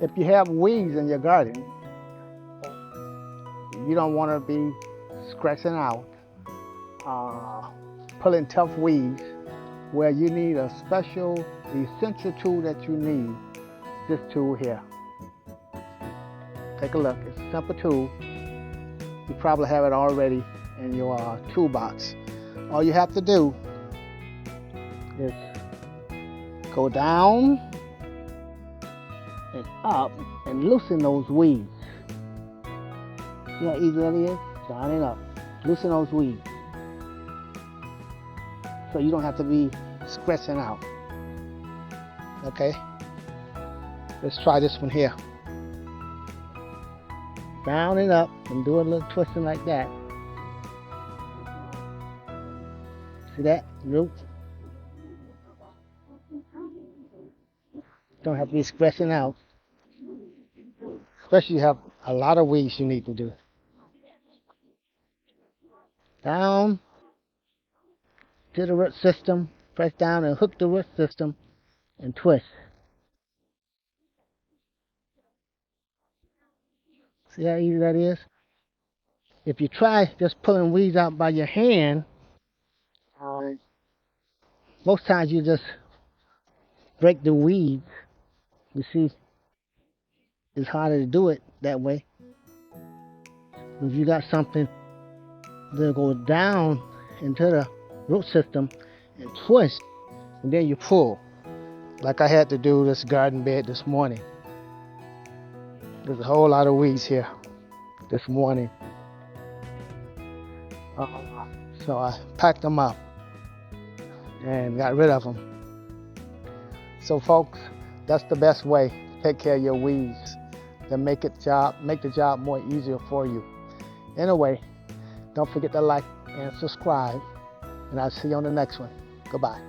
If you have weeds in your garden, you don't want to be scratching out, pulling tough weeds, where you need a special, essential tool that you need. This tool here. Take a look. It's a simple tool. You probably have it already in your toolbox. All you have to do is go down and up and loosen those weeds. See how easy that is? Down and up. Loosen those weeds. So you don't have to be scratching out. Okay? Let's try this one here. Down and up and do a little twisting like that. See that? Root. Don't have to be scratching out. Especially if you have a lot of weeds you need to do. Down to the root system. Press down and hook the root system and twist. See how easy that is? If you try just pulling weeds out by your hand, most times you just break the weeds. You see, it's harder to do it that way. If you got something to go down into the root system and twist, and then you pull, like I had to do this garden bed this morning. There's a whole lot of weeds here this morning. So I packed them up and got rid of them. So folks, that's the best way to take care of your weeds, to make the job more easier for you. Anyway, don't forget to like and subscribe, and I'll see you on the next one. Goodbye.